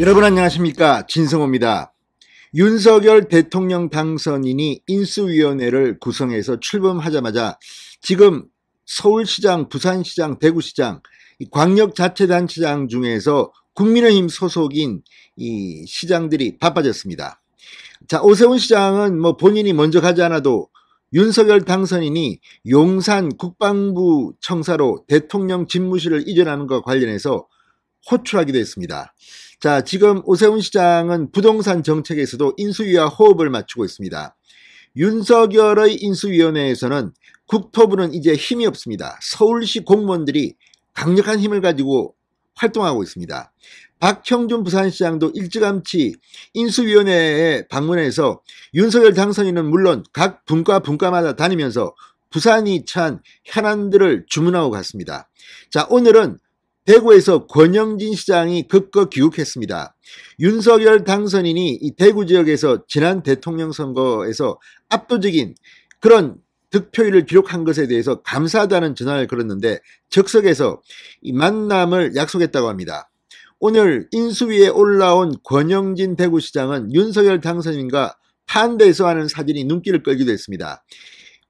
여러분 안녕하십니까, 진성호입니다. 윤석열 대통령 당선인이 인수위원회를 구성해서 출범하자마자 지금 서울시장, 부산시장, 대구시장, 광역자치단체장 중에서 국민의힘 소속인 이 시장들이 바빠졌습니다. 자, 오세훈 시장은 뭐 본인이 먼저 가지 않아도 윤석열 당선인이 용산 국방부 청사로 대통령 집무실을 이전하는 것과 관련해서 호출하기도 했습니다. 자, 지금 오세훈 시장은 부동산 정책에서도 인수위와 호흡을 맞추고 있습니다. 윤석열의 인수위원회에서는 국토부는 이제 힘이 없습니다. 서울시 공무원들이 강력한 힘을 가지고 활동하고 있습니다. 박형준 부산시장도 일찌감치 인수위원회에 방문해서 윤석열 당선인은 물론 각 분과마다 다니면서 부산이 처한 현안들을 주문하고 갔습니다. 자, 오늘은 대구에서 권영진 시장이 극거 귀국했습니다. 윤석열 당선인이 이 대구 지역에서 지난 대통령 선거에서 압도적인 그런 득표율을 기록한 것에 대해서 감사하다는 전화를 걸었는데 즉석에서 이 만남을 약속했다고 합니다. 오늘 인수위에 올라온 권영진 대구시장은 윤석열 당선인과 판대에서 하는 사진이 눈길을 끌기도 했습니다.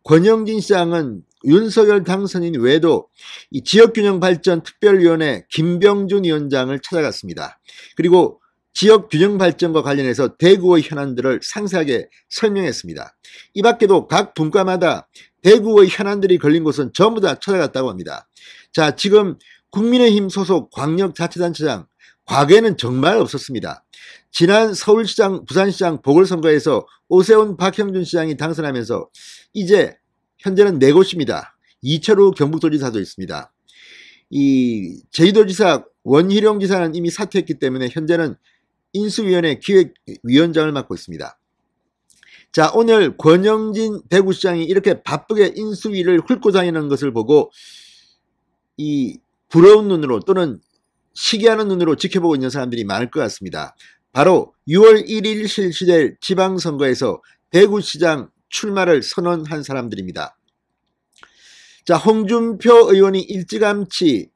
권영진 시장은 윤석열 당선인 외에도 이 지역균형발전특별위원회 김병준 위원장을 찾아갔습니다. 그리고 지역균형발전과 관련해서 대구의 현안들을 상세하게 설명했습니다. 이 밖에도 각 분과마다 대구의 현안들이 걸린 곳은 전부 다 찾아갔다고 합니다. 자, 지금 국민의힘 소속 광역자치단체장, 과거에는 정말 없었습니다. 지난 서울시장, 부산시장 보궐선거에서 오세훈, 박형준 시장이 당선하면서 이제 현재는 4곳입니다. 이철우 경북도지사도 있습니다. 이 제주도지사 원희룡 지사는 이미 사퇴했기 때문에 현재는 인수위원회 기획위원장을 맡고 있습니다. 자, 오늘 권영진 대구시장이 이렇게 바쁘게 인수위를 훑고 다니는 것을 보고 이 부러운 눈으로 또는 시기하는 눈으로 지켜보고 있는 사람들이 많을 것 같습니다. 바로 6월 1일 실시될 지방선거에서 대구시장 출마를 선언한 사람들입니다. 자, 홍준표 의원이 일찌감치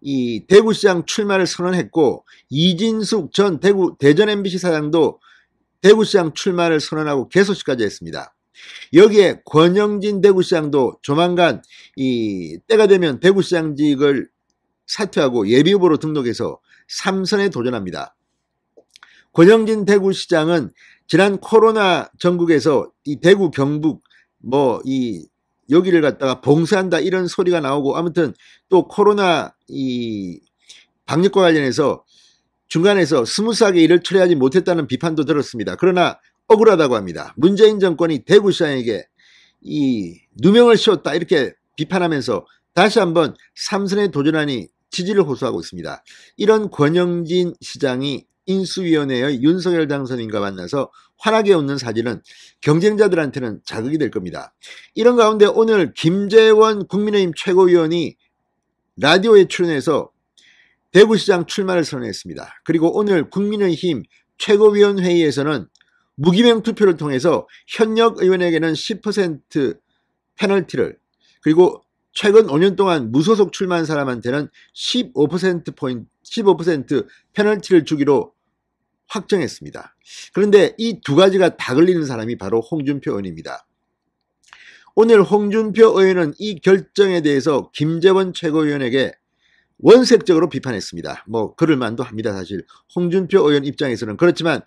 이 대구시장 출마를 선언했고, 이진숙 전 대전 MBC 사장도 대구시장 출마를 선언하고 개소식까지 했습니다. 여기에 권영진 대구시장도 조만간 이 때가 되면 대구시장직을 사퇴하고 예비후보로 등록해서 3선에 도전합니다. 권영진 대구시장은 지난 코로나 전국에서 이 대구 경북 여기를 갖다가 봉쇄한다 이런 소리가 나오고, 아무튼 또 코로나 이 방역과 관련해서 중간에서 스무스하게 일을 처리하지 못했다는 비판도 들었습니다. 그러나 억울하다고 합니다. 문재인 정권이 대구시장에게 이 누명을 씌웠다 이렇게 비판하면서 다시 한번 3선에 도전하니 지지를 호소하고 있습니다. 이런 권영진 시장이 인수위원회의 윤석열 당선인과 만나서 환하게 웃는 사진은 경쟁자들한테는 자극이 될 겁니다. 이런 가운데 오늘 김재원 국민의힘 최고위원이 라디오에 출연해서 대구시장 출마를 선언했습니다. 그리고 오늘 국민의힘 최고위원회의에서는 무기명 투표를 통해서 현역 의원에게는 10% 페널티를, 그리고 최근 5년 동안 무소속 출마한 사람한테는 15% 페널티를 주기로 확정했습니다. 그런데 이 두 가지가 다 걸리는 사람이 바로 홍준표 의원입니다. 오늘 홍준표 의원은 이 결정에 대해서 김재원 최고위원에게 원색적으로 비판했습니다. 뭐 그럴 만도 합니다. 사실 홍준표 의원 입장에서는. 그렇지만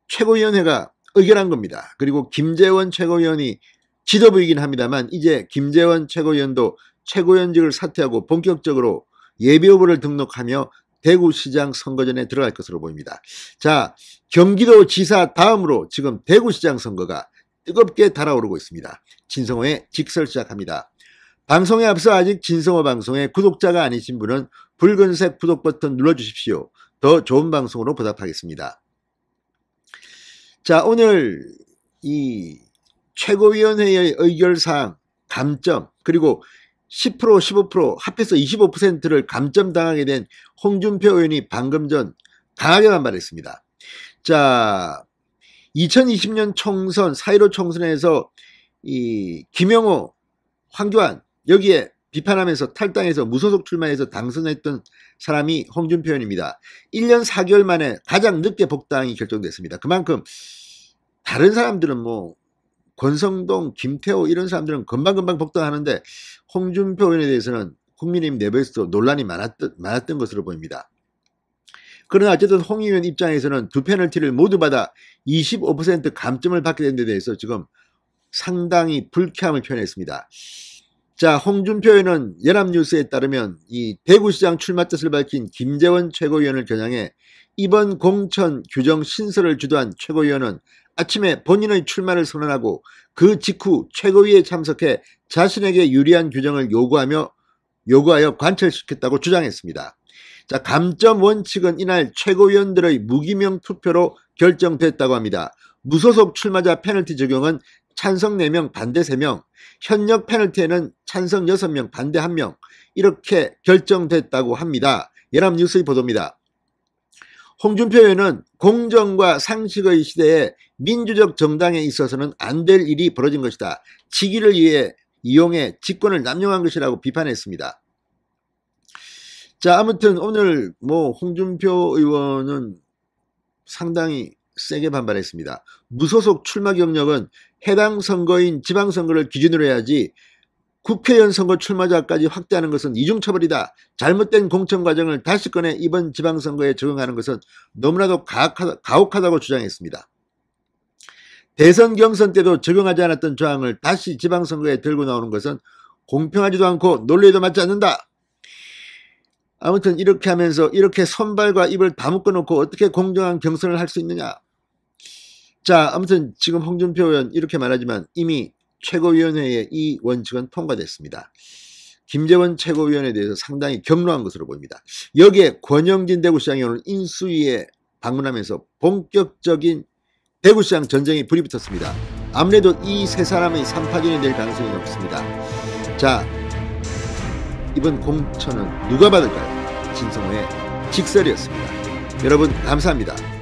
최고위원회가 의결한 겁니다. 그리고 김재원 최고위원이 지도부이긴 합니다만 이제 김재원 최고위원도 최고위원직을 사퇴하고 본격적으로 예비후보를 등록하며 대구시장 선거전에 들어갈 것으로 보입니다. 자, 경기도지사 다음으로 지금 대구시장 선거가 뜨겁게 달아오르고 있습니다. 진성호의 직설 시작합니다. 방송에 앞서 아직 진성호 방송의 구독자가 아니신 분은 붉은색 구독 버튼 눌러주십시오. 더 좋은 방송으로 보답하겠습니다. 자, 오늘 이 최고위원회의 의결사항 감점, 그리고 10%, 15% 합해서 25%를 감점당하게 된 홍준표 의원이 방금 전 강하게 반발했습니다. 자, 2020년 총선 4.15 총선에서 이 김영호, 황교안 여기에 비판하면서 탈당해서 무소속 출마해서 당선했던 사람이 홍준표 의원입니다. 1년 4개월 만에 가장 늦게 복당이 결정됐습니다. 그만큼 다른 사람들은 뭐 권성동, 김태호 이런 사람들은 금방금방 복당하는데 홍준표 의원에 대해서는 국민의힘 내부에서도 논란이 많았던 것으로 보입니다. 그러나 어쨌든 홍 의원 입장에서는 두 페널티를 모두 받아 25% 감점을 받게 된 데 대해서 지금 상당히 불쾌함을 표현했습니다. 자, 홍준표 의원은 연합뉴스에 따르면 이 대구시장 출마 뜻을 밝힌 김재원 최고위원을 겨냥해 이번 공천 규정 신설을 주도한 최고위원은 아침에 본인의 출마를 선언하고 그 직후 최고위에 참석해 자신에게 유리한 규정을 요구하여 관철시켰다고 주장했습니다. 자, 감점 원칙은 이날 최고위원들의 무기명 투표로 결정됐다고 합니다. 무소속 출마자 페널티 적용은 찬성 4명, 반대 3명, 현역 페널티에는 찬성 6명, 반대 1명 이렇게 결정됐다고 합니다. 연합뉴스의 보도입니다. 홍준표 의원은 공정과 상식의 시대에 민주적 정당에 있어서는 안 될 일이 벌어진 것이다. 직위를 이용해 직권을 남용한 것이라고 비판했습니다. 자, 아무튼 오늘 홍준표 의원은 상당히 세게 반발했습니다. 무소속 출마 경력은 해당 선거인 지방선거를 기준으로 해야지 국회의원 선거 출마자까지 확대하는 것은 이중처벌이다. 잘못된 공천 과정을 다시 꺼내 이번 지방선거에 적용하는 것은 너무나도 가혹하다고 주장했습니다. 대선 경선 때도 적용하지 않았던 조항을 다시 지방선거에 들고 나오는 것은 공평하지도 않고 논리에도 맞지 않는다. 아무튼 이렇게 하면서 이렇게 손발과 입을 다 묶어놓고 어떻게 공정한 경선을 할 수 있느냐. 자, 아무튼 지금 홍준표 의원 이렇게 말하지만 이미 최고위원회의 이 원칙은 통과됐습니다. 김재원 최고위원에 대해서 상당히 격노한 것으로 보입니다. 여기에 권영진 대구시장이 오늘 인수위에 방문하면서 본격적인 대구시장 전쟁이 불이 붙었습니다. 아무래도 이 세 사람의 3파전이 될 가능성이 높습니다. 자, 이번 공천은 누가 받을까요? 진성호의 직설이었습니다. 여러분 감사합니다.